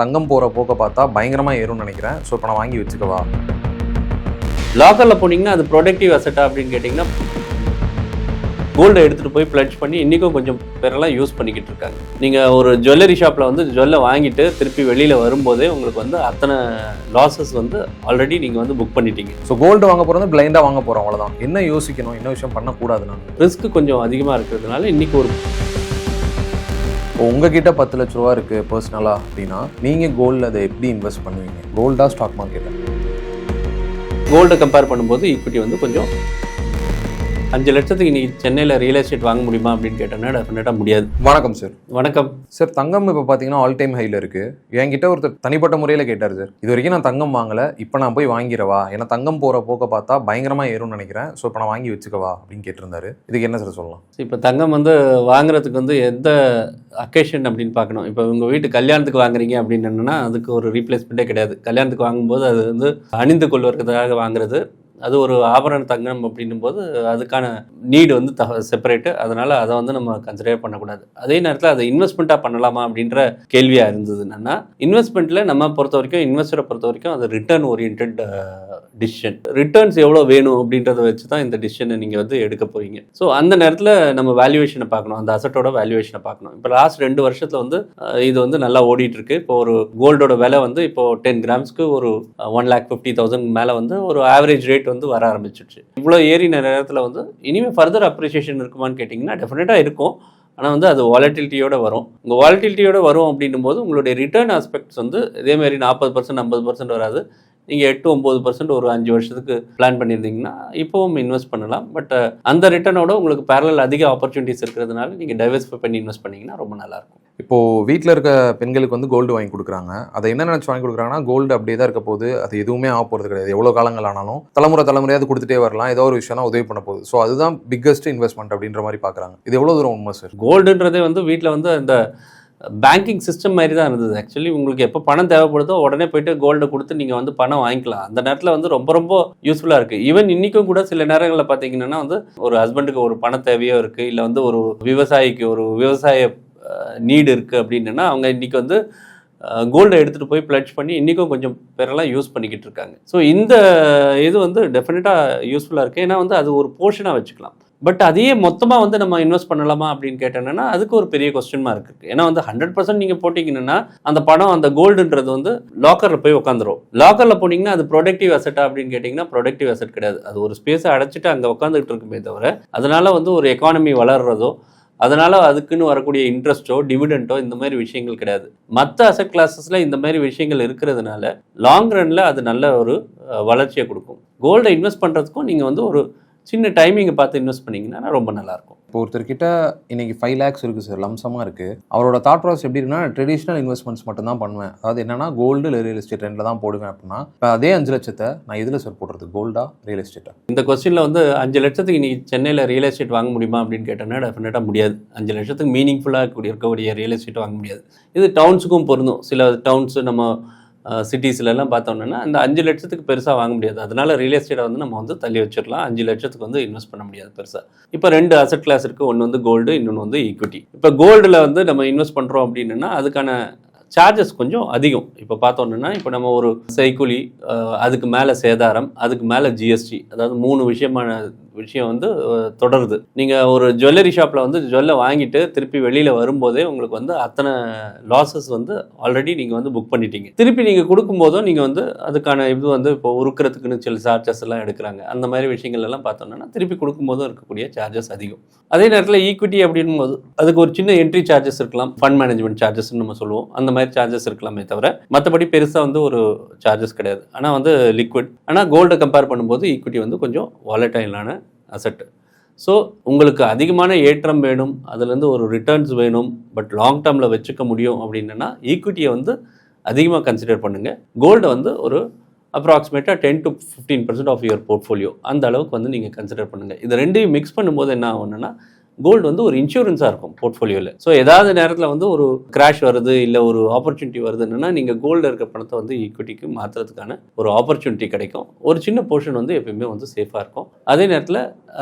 தங்கம் போகிற போக்க பார்த்தா பயங்கரமாக ஏறும்னு நினைக்கிறேன். ஸோ இப்போ நான் வாங்கி வச்சுக்கவா? லாக்கரில் போனீங்கன்னா அது ப்ரொடக்டிவ் அசெட்டா அப்படின்னு கேட்டிங்கன்னா, கோல்டை எடுத்துகிட்டு போய் பிளட்ஜ் பண்ணி இன்றைக்கும் கொஞ்சம் பேரெல்லாம் யூஸ் பண்ணிக்கிட்டு இருக்காங்க. நீங்கள் ஒரு ஜுவல்லரி ஷாப்பில் வந்து ஜுவல்லை வாங்கிட்டு திருப்பி வெளியில் வரும்போதே உங்களுக்கு வந்து அத்தனை லாஸஸ் வந்து ஆல்ரெடி நீங்கள் வந்து புக் பண்ணிட்டீங்க. ஸோ கோல்டு வாங்க போகிறது பிளைண்டாக வாங்க போகிறோம், அவ்வளோதான். என்ன யோசிக்கணும், என்ன விஷயம் பண்ணக்கூடாது? நான் ரிஸ்க் கொஞ்சம் அதிகமாக இருக்கிறதுனால இன்றைக்கி ஒரு உங்ககிட்ட 10 லட்ச ரூபா இருக்குது பர்சனலாக அப்படின்னா நீங்கள் கோல்டில் அதை எப்படி இன்வெஸ்ட் பண்ணுவீங்க? கோல்டா ஸ்டாக் மார்க்கெட்டா? கோல்டை கம்பேர் பண்ணும்போது ஈக்விட்டி வந்து கொஞ்சம் 5 லட்சத்துக்கு இன்றைக்கி சென்னையில் ரியல் எஸ்டேட் வாங்க முடியுமா அப்படின்னு கேட்டோன்னா டெஃபினட்டாக முடியாது. வணக்கம் சார். வணக்கம் சார். தங்கம் இப்போ பார்த்தீங்கன்னா ஆல் டைம் ஹையில் இருக்குது. என்கிட்ட ஒருத்தர் தனிப்பட்ட முறையில் கேட்டார், சார் இது வரைக்கும் நான் தங்கம் வாங்கலை, இப்போ நான் போய் வாங்கிடவா? ஏன்னா தங்கம் போகிற போக்க பார்த்தா பயங்கரமாக ஏறும்னு நினைக்கிறேன். ஸோ இப்போ நான் வாங்கி வச்சுக்கவா அப்படின்னு கேட்டிருந்தாரு. இதுக்கு என்ன சார் சொல்லலாம்? இப்போ தங்கம் வந்து வாங்குறதுக்கு வந்து எந்த அக்கேஷன் அப்படின்னு பார்க்கணும். இப்போ உங்கள் வீட்டு கல்யாணத்துக்கு வாங்குறீங்க அப்படின்னு அதுக்கு ஒரு ரீப்ளேஸ்மெண்ட்டே கிடையாது. கல்யாணத்துக்கு வாங்கும்போது அது வந்து அணிந்து கொள்வதற்காக வாங்குறது. அது ஒரு ஆபரண தங்கம் அப்படின்னும் போது அதுக்கான நீடு வந்து செப்பரேட்டு. அதனால் அதை வந்து நம்ம கன்சிடர் பண்ணக்கூடாது. அதே நேரத்தில் அதை இன்வெஸ்ட்மெண்ட்டாக பண்ணலாமா அப்படின்ற கேள்வியாக இருந்தது. என்னென்னா, இன்வெஸ்ட்மெண்ட்டில் நம்ம பொறுத்த வரைக்கும், இன்வெஸ்டரை பொறுத்த வரைக்கும் அது ரிட்டர்ன் ஓரியன்ட் டிசிஷன். ரிட்டர்ன்ஸ் எவ்வளோ வேணும் அப்படின்றத வச்சு தான் இந்த டிசிஷனை நீங்கள் வந்து எடுக்க போகிறீங்க. ஸோ அந்த நேரத்தில் நம்ம வேல்யூவேஷனை பார்க்கணும், அந்த அசட்டோட வேல்யூவேஷனை பார்க்கணும். இப்போ லாஸ்ட் 2 வருஷத்தில் வந்து இது வந்து நல்லா ஓடிட்டு இருக்கு. இப்போ ஒரு கோல்டோட விலை வந்து இப்போ 10 கிராம்ஸ்க்கு ஒரு 1,50,000 மேலே வந்து ஒரு ஆவரேஜ் ரேட் வந்து வர ஆரம்பிச்சிடுச்சு. இவ்வளோ ஏறின நேரத்தில் வந்து இனிமேல் ஃபர்தர் அப்ரிசியேஷன் இருக்குமான்னு கேட்டிங்கன்னா டெஃபினட்டாக இருக்கும். ஆனால் வந்து அது வாலட்டிலிட்டியோட வரும். உங்கள் வாலட்டிலிட்டியோட வரும் அப்படின்னும் போது உங்களுடைய ரிட்டர்ன் ஆஸ்பெக்ட்ஸ் வந்து இதேமாதிரி 40% 50% வராது. நீங்கள் 8-9% ஒரு 5 வருஷத்துக்கு பிளான் பண்ணியிருந்தீங்கன்னா இப்போவும் இன்வெஸ்ட் பண்ணலாம். பட் அந்த ரிட்டர்னோட உங்களுக்கு பேரலல் அதிக ஆப்பர்ச்சுனிட்டிஸ் இருக்கிறதுனால நீங்கள் டைவர்சிஃபை பண்ணி இன்வெஸ்ட் பண்ணிங்கன்னா ரொம்ப நல்லாயிருக்கும். இப்போது வீட்டில் இருக்க பெண்களுக்கு வந்து கோல்டு வாங்கி கொடுக்குறாங்க. அதை என்ன நினச்சி வாங்கி கொடுக்குறாங்கன்னா, கோல்டு அப்படியே தான் இருக்க போகுது, அது எதுவுமே ஆக போகிறது கிடையாது, எவ்வளோ காலங்கள் ஆனாலும் தலைமுறையாவது கொடுத்துட்டே வரலாம், ஏதோ ஒரு விஷயம் உதவி பண்ண போகுது. ஸோ அதுதான் பிக்கஸ்ட் இன்வெஸ்ட்மெண்ட் அப்படின்ற மாதிரி பார்க்குறாங்க. இது எவ்வளோ தூரம் உண்மை சார்? கோல்டுன்றதே வந்து வீட்டில் வந்து அந்த பேங்கிங் சிஸ்டம் மாதிரி தான் இருந்தது. ஆக்சுவலி உங்களுக்கு எப்போ பணம் தேவைப்படுதோ உடனே போயிட்டு கோல்டை கொடுத்து நீங்கள் வந்து பணம் வாங்கிக்கலாம். அந்த நேரத்தில் வந்து ரொம்ப ரொம்ப யூஸ்ஃபுல்லாக இருக்குது. ஈவன் இன்றைக்கும் கூட சில நேரங்களில் பார்த்தீங்கன்னா வந்து ஒரு ஹஸ்பண்டுக்கு ஒரு பண தேவையோ இருக்குது, இல்லை வந்து ஒரு விவசாயிக்கு ஒரு விவசாய நீடு இருக்குது அப்படின்னா அவங்க இன்றைக்கி வந்து கோல்டை எடுத்துகிட்டு போய் பிளட்ஜ் பண்ணி இன்றைக்கும் கொஞ்சம் பேரெல்லாம் யூஸ் பண்ணிக்கிட்டு இருக்காங்க. ஸோ இந்த இது வந்து டெஃபினட்டாக யூஸ்ஃபுல்லாக இருக்குது. ஏன்னா வந்து அது ஒரு போர்ஷனாக வச்சுக்கலாம். பட் அதையே மொத்தமாக வந்து நம்ம இன்வெஸ்ட் பண்ணலாமா அப்படின்னு கேட்டோன்னா அதுக்கு ஒரு பெரிய கொஸ்டின் மார்க் இருக்குது. ஏன்னா வந்து 100% நீங்கள் போட்டிங்கன்னா அந்த பணம், அந்த கோல்டுன்றது வந்து லாக்கரில் போய் உட்காந்துரும். லாக்கரில் போனீங்கன்னா அது ப்ரொடக்டிவ் அசெட்டா அப்படின்னு கேட்டிங்கன்னா ப்ரொடக்டிவ் அசெட் கிடையாது. அது ஒரு ஸ்பேஸை அடைச்சிட்டு அங்கே உட்காந்துக்கிட்டு இருக்குமே தவிர அதனால் வந்து ஒரு எக்கானமி வளர்றதோ அதனால் அதுக்குன்னு வரக்கூடிய இன்ட்ரெஸ்ட்டோ டிவிடெண்டோ இந்த மாதிரி விஷயங்கள் கிடையாது. மற்ற அசெட் கிளாஸஸில் இந்த மாதிரி விஷயங்கள் இருக்கிறதுனால லாங் ரனில் அது நல்ல ஒரு வளர்ச்சியை கொடுக்கும். கோல்டை இன்வெஸ்ட் பண்ணுறதுக்கும் நீங்கள் வந்து ஒரு சின்ன டைமிங்கை பார்த்து இன்வெஸ்ட் பண்ணிங்கன்னா ரொம்ப நல்லாயிருக்கும். இப்போ ஒருத்தர்கிட்ட இன்றைக்கி 5 lakhs இருக்குது சார், லம்சமாக இருக்குது. அவரோட தாட் ப்ராசஸ் எப்படி இருக்குன்னா, ட்ரெடிஷ்னல் இன்வெஸ்ட்மெண்ட்ஸ் மட்டும் தான் பண்ணுவேன். அதாவது என்னன்னா கோல்டு இல்லை ரியல் எஸ்டேட் ரெண்டில் தான் போடுவேன் அப்படின்னா, இப்போ அதே 5 லட்சத்தை நான் எதில் சார் போடுறது, கோல்டா ரியல் எஸ்டேட்டா? இந்த கொஸ்டினில் வந்து 5 லட்சத்துக்கு இன்றைக்கி சென்னையில் ரியல் எஸ்டேட் வாங்க முடியுமா அப்படின்னு கேட்டோன்னா டெஃபினட்டாக முடியாது. 5 லட்சத்துக்கு மீனிங்ஃபுல்லாக இருக்கக்கூடிய ரியல் எஸ்டேட் வாங்க முடியாது. இது டவுன்ஸுக்கும் பொருந்தும். சில டவுன்ஸு நம்ம சிட்டிஸ்லலாம் பார்த்தோம்னா அந்த 5 லட்சத்துக்கு பெருசாக வாங்க முடியாது. அதனால் ரியல் எஸ்டேட்டை வந்து நம்ம வந்து தள்ளி வச்சிடலாம். 5 லட்சத்துக்கு வந்து இன்வெஸ்ட் பண்ண முடியாது பெருசாக. இப்போ 2 அசெட் கிளாஸ் இருக்குது. ஒன்று வந்து கோல்டு, இன்னொன்று வந்து ஈக்விட்டி. இப்போ கோல்டில் வந்து நம்ம இன்வெஸ்ட் பண்ணுறோம் அப்படின்னா அதுக்கான சார்ஜஸ் கொஞ்சம் அதிகம். இப்போ பார்த்தோன்னா இப்போ நம்ம ஒரு செய்கூலி, அதுக்கு மேலே சேதாரம், அதுக்கு மேலே ஜிஎஸ்டி, அதாவது 3 விஷயம் வந்து தொடருது. நீங்கள் ஒரு ஜுவல்லரி ஷாப்பில் வந்து ஜுவல்லை வாங்கிட்டு திருப்பி வெளியில் வரும்போதே உங்களுக்கு வந்து அத்தனை லாஸஸ் வந்து ஆல்ரெடி நீங்கள் வந்து புக் பண்ணிட்டீங்க. திருப்பி நீங்கள் கொடுக்கும்போதும் நீங்கள் வந்து அதுக்கான இது வந்து இப்போ உருக்கிறதுக்குன்னு சில சார்ஜஸ் எல்லாம் எடுக்கிறாங்க. அந்த மாதிரி விஷயங்கள் எல்லாம் பார்த்தோன்னா திருப்பி கொடுக்கும்போதும் இருக்கக்கூடிய சார்ஜஸ் அதிகம். அதே நேரத்தில் ஈக்விட்டி அப்படின்னும் போது அதுக்கு ஒரு சின்ன என்ட்ரி சார்ஜஸ் இருக்கலாம், ஃபண்ட் மேனேஜ்மெண்ட் சார்ஜஸ்ன்னு நம்ம சொல்லுவோம். அந்த மாதிரி சார்ஜஸ் இருக்கலாமே தவிர மற்றபடி பெருசாக வந்து ஒரு சார்ஜஸ் கிடையாது. ஆனால் வந்து லிக்விட். ஆனால் கோல்டை கம்பேர் பண்ணும்போது ஈக்விட்டி வந்து கொஞ்சம் வாலட்டைலான அசெட்டு. ஸோ உங்களுக்கு அதிகமான ஏற்றம் வேணும், அதுலேருந்து ஒரு ரிட்டர்ன்ஸ் வேணும், பட் லாங் டேர்மில் வச்சுக்க முடியும் அப்படின்னா ஈக்விட்டியை வந்து அதிகமாக கன்சிடர் பண்ணுங்கள். கோல்டை வந்து ஒரு அப்ராக்சிமேட்டாக 10-15% ஆஃப் யுவர் போர்ட்ஃபோலியோ அந்த அளவுக்கு வந்து நீங்கள் கன்சிடர் பண்ணுங்கள். இது ரெண்டையும் மிக்ஸ் பண்ணும்போது என்ன ஆகும்னா கோல்டு வந்து ஒரு இன்சூரன்ஸாக இருக்கும் போர்ட்ஃபோலியோவில். ஸோ ஏதாவது நேரத்தில் வந்து ஒரு கிராஷ் வருது, இல்லை ஒரு ஆப்பர்ச்சுனிட்டி வருதுன்னா நீங்கள் கோல்டில் இருக்க பணத்தை வந்து ஈக்விட்டிக்கு மாற்றுறதுக்கான ஒரு ஆப்பர்ச்சுனிட்டி கிடைக்கும். ஒரு சின்ன போர்ஷன் வந்து எப்பயுமே வந்து சேஃபாக இருக்கும். அதே நேரத்தில்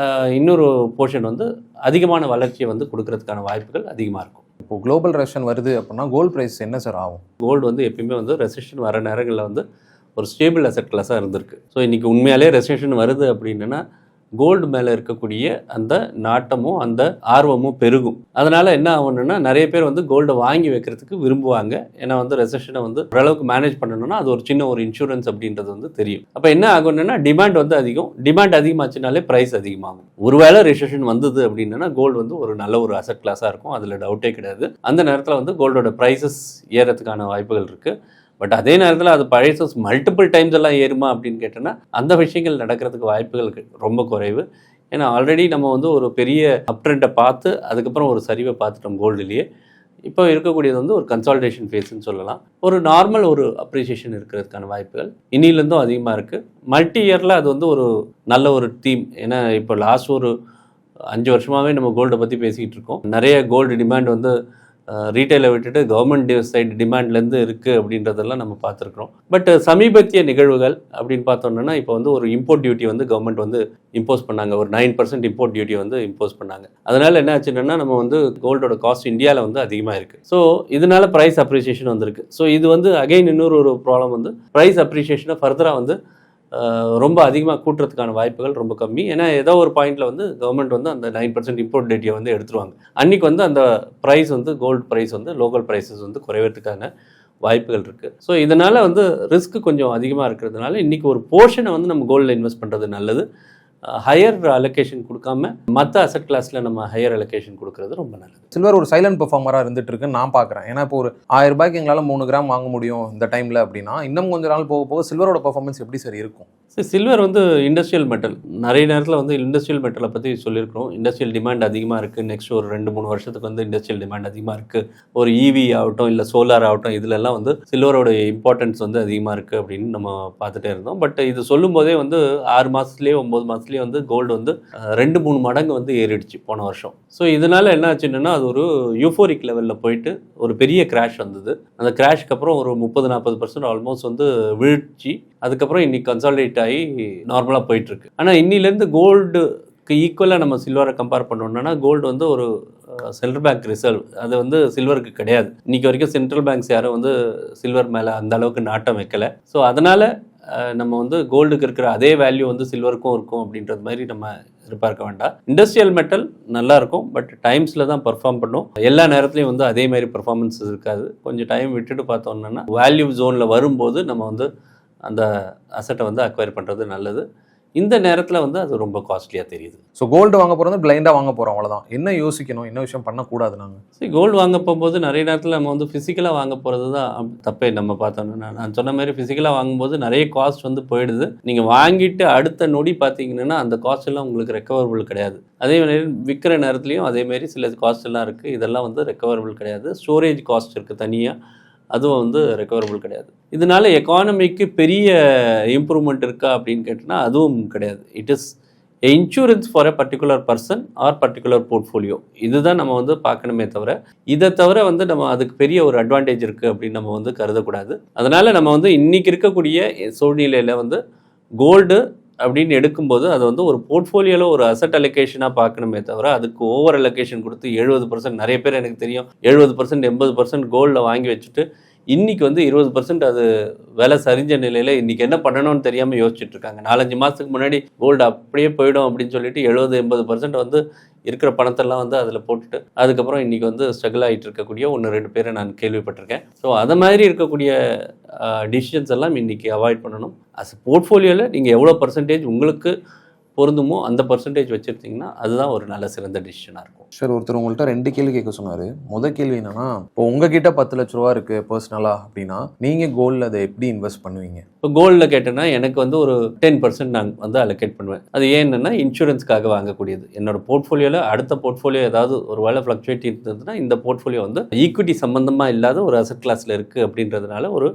இன்னொரு போர்ஷன் வந்து அதிகமான வளர்ச்சியை வந்து கொடுக்கறதுக்கான வாய்ப்புகள் அதிகமாக இருக்கும். இப்போ குளோபல் ரெஷன் வருது அப்படின்னா கோல்டு ப்ரைஸ் என்ன சார் ஆகும்? கோல்டு வந்து எப்பயுமே வந்து ரெசிஷன் வர நேரங்களில் வந்து ஒரு ஸ்டேபிள் அசெட் கிளாஸாக இருந்திருக்கு. ஸோ இன்றைக்கி உண்மையாலே ரெசிஷன் வருது அப்படின்னா கோல்டு மேலே இருக்கக்கூடிய அந்த நாட்டமும் அந்த ஆர்வமும் பெருகும். அதனால் என்ன ஆகணும்னா நிறைய பேர் வந்து கோல்டை வாங்கி வைக்கிறதுக்கு விரும்புவாங்க. ஏன்னா வந்து ரெசிஷனை வந்து ஓரளவுக்கு மேனேஜ் பண்ணணும்னா அது ஒரு சின்ன ஒரு இன்சூரன்ஸ் அப்படின்றது வந்து தெரியும். அப்போ என்ன ஆகணும்னா டிமாண்ட் வந்து அதிகம், டிமாண்ட் அதிகமாச்சுனாலே ப்ரைஸ் அதிகமாகும். ஒருவேளை ரெசிஷன் வந்தது அப்படின்னா கோல்டு வந்து ஒரு நல்ல ஒரு அசெட் கிளாஸாக இருக்கும், அதில் டவுட்டே கிடையாது. அந்த நேரத்தில் வந்து கோல்டோட ப்ரைஸஸ் ஏறதுக்கான வாய்ப்புகள் இருக்குது. பட் அதே நேரத்தில் அது ப்ரைஸஸ் மல்டிபிள் டைம்ஸ் எல்லாம் ஏறுமா அப்படின்னு கேட்டோன்னா அந்த விஷயங்கள் நடக்கிறதுக்கு வாய்ப்புகள் ரொம்ப குறைவு. ஏன்னா ஆல்ரெடி நம்ம வந்து ஒரு பெரிய அப் ட்ரெண்டை பார்த்து அதுக்கப்புறம் ஒரு சரிவை பார்த்துட்டோம் கோல்டுலேயே. இப்போ இருக்கக்கூடியது வந்து ஒரு கன்சால்டேஷன் ஃபேஸ்ன்னு சொல்லலாம். ஒரு நார்மல் ஒரு அப்ரிசியேஷன் இருக்கிறதுக்கான வாய்ப்புகள் இன்னிலேருந்தும் அதிகமாக இருக்குது. மல்டி இயரில் அது வந்து ஒரு நல்ல ஒரு தீம். ஏன்னா இப்போ லாஸ்ட் ஒரு 5 வருஷமாகவே நம்ம கோல்டை பற்றி பேசிக்கிட்டு இருக்கோம். நிறைய கோல்டு டிமாண்ட் வந்து ரீட்டைலை விட்டுட்டு கவர்மெண்ட் சைடு டிமாண்ட்லேருந்து இருக்குது அப்படின்றதெல்லாம் நம்ம பார்த்துருக்குறோம். பட் சமீபத்திய நிகழ்வுகள் அப்படின்னு பார்த்தோம்னா இப்போ வந்து ஒரு இம்போர்ட் டியூட்டி வந்து கவர்மெண்ட் வந்து இம்போஸ் பண்ணாங்க. ஒரு 9% இம்போர்ட் டியூட்டி வந்து இம்போஸ் பண்ணாங்க. அதனால் என்ன ஆச்சுன்னா நம்ம வந்து கோல்டோட காஸ்ட் இந்தியாவில் வந்து அதிகமாக இருக்குது. ஸோ இதனால ப்ரைஸ் அப்ரிசியேஷன் வந்திருக்கு. ஸோ இது வந்து அகைன் இன்னொரு ப்ராப்ளம் வந்து ப்ரைஸ் அப்ரிசியேஷனை ஃபர்தராக வந்து ரொம்ப அதிகமாக கூட்டுறதுக்கான வாய்ப்புகள் ரொம்ப கம்மி. ஏன்னா ஏதோ ஒரு பாயிண்டில் வந்து கவர்மெண்ட் வந்து அந்த 9% இம்போர்ட் டியூட்டியை வந்து எடுத்துருவாங்க. அன்றைக்கி வந்து அந்த ப்ரைஸ் வந்து கோல்டு ப்ரைஸ் வந்து லோக்கல் ப்ரைஸஸ் வந்து குறைவதற்கான வாய்ப்புகள் இருக்குது. ஸோ இதனால் வந்து ரிஸ்க் கொஞ்சம் அதிகமாக இருக்கிறதுனால இன்றைக்கி ஒரு போர்ஷனை வந்து நம்ம கோல்டில் இன்வெஸ்ட் பண்ணுறது நல்லது. ஹையர் அலோகேஷன் கொடுக்காம மற்ற அசெட் கிளாஸில் நம்ம ஹையர் அலோகேஷன் கொடுக்கறது ரொம்ப நல்லது. சில்வர் ஒரு சைலண்ட் பெர்ஃபார்மராக இருந்துட்டு இருக்குன்னு நான் பார்க்குறேன். ஏன்னா இப்போ ஒரு 1000 ரூபாய்க்கு எங்களால் 3 கிராம் வாங்க முடியும் இந்த டைமில் அப்படின்னா இன்னும் கொஞ்சம் நாள் போக போக சில்வரோட பெர்ஃபார்மன்ஸ் எப்படி சார் இருக்கும்? சில்வர் வந்து இண்டஸ்ட்ரியல் மெட்டல். நிறைய நேரத்தில் வந்து இண்டஸ்ட்ரியல் மெட்டலை பற்றி சொல்லியிருக்கிறோம். இண்டஸ்ட்ரியல் டிமாண்ட் அதிகமாக இருக்குது. நெக்ஸ்ட் ஒரு 2-3 வருஷத்துக்கு வந்து இண்டஸ்ட்ரியல் டிமாண்ட் அதிகமாக இருக்குது. ஒரு இவி ஆகட்டும் இல்லை சோலார் ஆகட்டும் இதிலெல்லாம் வந்து சில்வரோட இம்பார்ட்டன்ஸ் வந்து அதிகமாக இருக்குது அப்படின்னு நம்ம பார்த்துட்டே இருந்தோம். பட் இது சொல்லும் போதே வந்து 6 மாதத்துலேயே 9 மாதத்துலேயே வந்து கோல்டு வந்து 2-3 மடங்கு வந்து ஏறிடுச்சு போன வருஷம். ஸோ இதனால் என்ன ஆச்சுன்னா அது ஒரு யூஃபோரிக் லெவலில் போயிட்டு ஒரு பெரிய கிராஷ் வந்தது. அந்த கிராஷ்க்கு அப்புறம் ஒரு 30-40% ஆல்மோஸ்ட் வந்து வீழ்ச்சி. அதுக்கப்புறம் இன்னைக்கு கன்சாலிடேட் ஆகி நார்மலாக போயிட்டுருக்கு. ஆனால் இன்னிலேருந்து கோல்டுக்கு ஈக்குவலாக நம்ம சில்வரை கம்பேர் பண்ணோம்னா கோல்டு வந்து ஒரு சென்ட்ரல் பேங்க் ரிசர்வ், அது வந்து சில்வருக்கு கிடையாது. இன்றைக்கி வரைக்கும் சென்ட்ரல் பேங்க்ஸ் யாரும் வந்து சில்வர் மேலே அந்த அளவுக்கு நாட்டம் வைக்கலை. ஸோ அதனால் நம்ம வந்து கோல்டுக்கு இருக்கிற அதே வேல்யூ வந்து சில்வருக்கும் இருக்கும் அப்படின்றது மாதிரி நம்ம எதிர்பார்க்க வேண்டாம். இண்டஸ்ட்ரியல் மெட்டல் நல்லா இருக்கும், பட் டைம்ஸில் தான் பர்ஃபார்ம் பண்ணும். எல்லா நேரத்துலையும் வந்து அதே மாதிரி பர்ஃபார்மன்ஸ் இருக்காது. கொஞ்சம் டைம் விட்டுட்டு பார்த்தோம்னா வேல்யூ ஜோனில் வரும்போது நம்ம வந்து அந்த அசட்டை வந்து அக்வயர் பண்ணுறது நல்லது. இந்த நேரத்தில் வந்து அது ரொம்ப காஸ்ட்லியாக தெரியுது. ஸோ கோல்டு வாங்க போகிறது பிளைண்டாக வாங்க போகிறோம், அவ்வளோதான். என்ன யோசிக்கணும், என்ன விஷயம் பண்ணக்கூடாது? நாங்கள் சரி, கோல்டு வாங்க போகும்போது நிறைய நேரத்தில் நம்ம வந்து ஃபிசிக்கலாக வாங்க போகிறது தான் தப்பே. நம்ம பார்த்தோம்னா நான் சொன்ன மாதிரி ஃபிசிக்கலாக வாங்கும்போது நிறைய காஸ்ட் வந்து போயிடுது. நீங்கள் வாங்கிட்டு அடுத்த நொடி பார்த்தீங்கன்னா அந்த காஸ்ட் எல்லாம் உங்களுக்கு ரெக்கவரபிள் கிடையாது. அதே மாதிரி விற்கிற நேரத்துலையும் அதேமாரி சில காஸ்ட் எல்லாம் இருக்குது. இதெல்லாம் வந்து ரெக்கவரபிள் கிடையாது. ஸ்டோரேஜ் காஸ்ட் இருக்குது தனியாக, அதுவும் வந்து ரெக்கவரபிள் கிடையாது. இதனால எக்கானமிக்கு பெரிய இம்ப்ரூவ்மெண்ட் இருக்கா அப்படின்னு கேட்டோன்னா அதுவும் கிடையாது. It is insurance for a particular person R particular portfolio. இதுதான் நம்ம வந்து பார்க்கணுமே தவிர இதை தவிர வந்து நம்ம அதுக்கு பெரிய ஒரு அட்வான்டேஜ் இருக்குது அப்படின்னு நம்ம வந்து கருதக்கூடாது. அதனால் நம்ம வந்து இன்றைக்கி இருக்கக்கூடிய சூழ்நிலையில் வந்து கோல்டு அப்படின்னு எடுக்கும்போது அது வந்து ஒரு போர்ட்ஃபோலியோவில் ஒரு அசட் அலோகேஷனாக பார்க்கணுமே தவிர அதுக்கு ஓவர் அலோகேஷன் கொடுத்து 70% நிறைய பேர் எனக்கு தெரியும் 70% 80% கோல்டில் வாங்கி வச்சுட்டு இன்றைக்கி வந்து 20% அது விலை சரிஞ்ச நிலையில் இன்றைக்கி என்ன பண்ணணும்னு தெரியாமல் யோசிச்சுட்டு இருக்காங்க. 4-5 மாதத்துக்கு முன்னாடி கோல்டு அப்படியே போயிடும் அப்படின்னு சொல்லிட்டு 70-80% வந்து இருக்கிற பணத்தெல்லாம் வந்து அதில் போட்டுட்டு அதுக்கப்புறம் இன்றைக்கி வந்து ஸ்ட்ரகிள் ஆகிட்டு இருக்கக்கூடிய 1-2 பேரை நான் கேள்விப்பட்டிருக்கேன். ஸோ அதை மாதிரி இருக்கக்கூடிய டிசிஷன்ஸ் எல்லாம் இன்றைக்கி அவாய்ட் பண்ணணும். அஸ் போர்ட்ஃபோலியோவில் நீங்கள் எவ்வளோ பர்சன்டேஜ் உங்களுக்கு பொருந்துமோ அந்த பர்சன்டேஜ் வச்சுருந்தீங்கன்னா அதுதான் ஒரு நல்ல சிறந்த டிசிஷனாக இருக்கும். சார், ஒருத்தர் உங்கள்கிட்ட 2 கேள்வி கேட்க சொன்னார். முதல் கேள்வி என்னன்னா, இப்போ உங்ககிட்ட 10 லட்ச ரூபா இருக்குது பர்சனலாக அப்படின்னா நீங்கள் கோல்டில் அதை எப்படி இன்வெஸ்ட் பண்ணுவீங்க? இப்போ கோல்டில் கேட்டேன்னா எனக்கு வந்து ஒரு 10% நான் வந்து அலோகேட் பண்ணுவேன். அது ஏன்னா இன்சூரன்ஸ்க்காக வாங்கக்கூடியது. என்னோட போர்ட்ஃபோலியோவில் அடுத்த போர்ட்ஃபோலியோ ஏதாவது ஒரு வேலை ஃப்ளக்சுவேட் இருந்ததுன்னா இந்த போர்ட்ஃபோலியோ வந்து ஈக்விட்டி சம்மந்தமாக இல்லாத ஒரு அசட் கிளாஸில் இருக்குது அப்படின்றதுனால ஒரு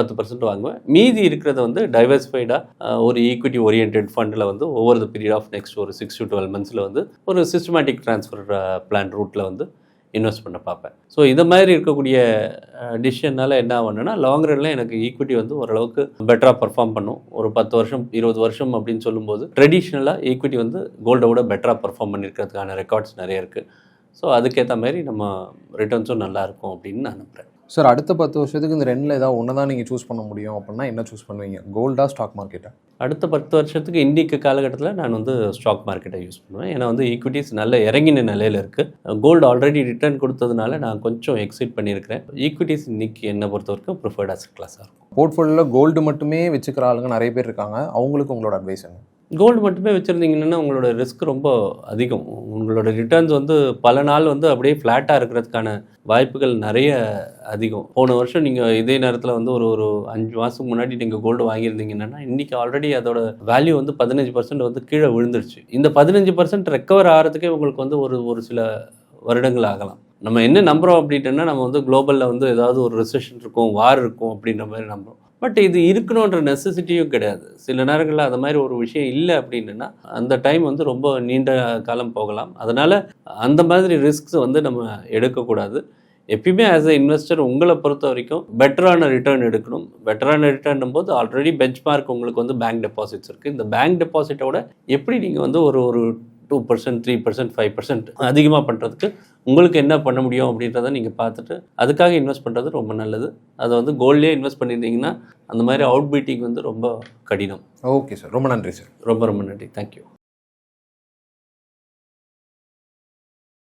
10% வாங்குவேன். மீதி இருக்கிறத வந்து டைவர்சிஃபைடாக ஒரு ஈக்விட்டி ஓரியன்ட் ஃபண்டில் வந்து ஒவ்வொரு பீரியட் ஆஃப் நெக்ஸ்ட் ஒரு 6 to 12 monthsல வந்து ஒரு சிஸ்டமேட்டிக் ட்ரான்ஸ்ஃபர் பிளான் ரூட்டில் வந்து இன்வெஸ்ட் பண்ண பார்ப்பேன். ஸோ இதை மாதிரி இருக்கக்கூடிய டிசிஷனால் என்ன ஆகணும்னா லாங் ரன்ல எனக்கு ஈக்விட்டி வந்து ஓரளவுக்கு பெட்டராக பர்ஃபார்ம் பண்ணும். ஒரு 10 வருஷம் 20 வருஷம் அப்படின்னு சொல்லும்போது ட்ரெடிஷ்னலாக ஈக்விட்டி வந்து கோல்டை விட பெட்டராக பர்ஃபார்ம் பண்ணியிருக்கிறதுக்கான ரெக்கார்ட்ஸ் நிறைய இருக்குது. ஸோ அதுக்கேற்ற மாதிரி நம்ம ரிட்டர்ன்ஸும் நல்லாயிருக்கும் அப்படின்னு நான் நம்புகிறேன். சார் அடுத்த 10 வருஷத்துக்கு இந்த ரெண்டில் ஏதாவது ஒன்று தான் நீங்கள் சூஸ் பண்ண முடியும் அப்படின்னா என்ன சூஸ் பண்ணுவீங்க? கோல்டா ஸ்டாக் மார்க்கெட்டா? அடுத்த 10 வருஷத்துக்கு இன்றைக்கு காலகட்டத்தில் நான் வந்து ஸ்டாக் மார்க்கெட்டை யூஸ் பண்ணுவேன். ஏன்னா வந்து ஈக்விட்டிஸ் நல்ல இறங்கின நிலையில் இருக்குது. கோல்டு ஆல்ரெடி ரிட்டர்ன் கொடுத்ததுனால நான் கொஞ்சம் எக்ஸிட் பண்ணியிருக்கிறேன். ஈக்விட்டிஸ் இன்னைக்கு என்னை பொறுத்த வரைக்கும் ப்ரிஃபர்ட் அசெட் கிளாஸாக இருக்கும். போர்ட்ஃபோலியோவில் கோல்டு மட்டுமே வச்சுக்கிற ஆளுங்க நிறைய பேர் இருக்காங்க. அவங்களுக்கு உங்களோட அட்வைஸ் என்ன? கோல்டு மட்டுமே வச்சுருந்தீங்கன்னா உங்களோட ரிஸ்க் ரொம்ப அதிகம். உங்களோட ரிட்டர்ன்ஸ் வந்து பல நாள் வந்து அப்படியே ஃப்ளாட்டாக இருக்கிறதுக்கான வாய்ப்புகள் நிறைய அதிகம். போன வருஷம் நீங்கள் இதே நேரத்தில் வந்து ஒரு 5 மாதத்துக்கு முன்னாடி நீங்கள் கோல்டு வாங்கியிருந்தீங்கன்னா இன்றைக்கி ஆல்ரெடி அதோட வேல்யூ வந்து 15% வந்து கீழே விழுந்துருச்சு. இந்த 15% ரெக்கவர் ஆகிறதுக்கே உங்களுக்கு வந்து ஒரு சில வருடங்கள் ஆகலாம். நம்ம என்ன நம்புகிறோம் அப்படின்னா நம்ம வந்து குளோபலில் வந்து ஏதாவது ஒரு ரெசெஷன் இருக்கும், வார் இருக்கும் அப்படின்ற மாதிரி நம்புகிறோம். பட் இது இருக்கணுன்ற நெசசிட்டியும் கிடையாது. சில நேரங்களில் அது மாதிரி ஒரு விஷயம் இல்லை அப்படின்னா அந்த டைம் வந்து ரொம்ப நீண்ட காலம் போகலாம். அதனால் அந்த மாதிரி ரிஸ்க்ஸ் வந்து நம்ம எடுக்கக்கூடாது. எப்பயுமே ஆஸ் எ இன்வெஸ்டர் உங்களை பொறுத்த வரைக்கும் பெட்டரான ரிட்டர்ன் எடுக்கணும். பெட்டரான ரிட்டர்ன் போது ஆல்ரெடி பெஞ்ச்மார்க் உங்களுக்கு வந்து பேங்க் டெபாசிட்ஸ் இருக்குது. இந்த பேங்க் டெபாசிட்டோட எப்படி நீங்கள் வந்து ஒரு 2%, 3%, 5% அதிகமாக பண்ணுறதுக்கு உங்களுக்கு என்ன பண்ண முடியும் அப்படின்றத நீங்கள் பார்த்துட்டு அதுக்காக இன்வெஸ்ட் பண்ணுறது ரொம்ப நல்லது. அதை வந்து கோல்ட்லேயே இன்வெஸ்ட் பண்ணியிருந்தீங்கன்னா அந்த மாதிரி அவுட் பீட்டிங் வந்து ரொம்ப கடினம். ஓகே சார், ரொம்ப நன்றி சார். ரொம்ப ரொம்ப நன்றி. தேங்க்யூ.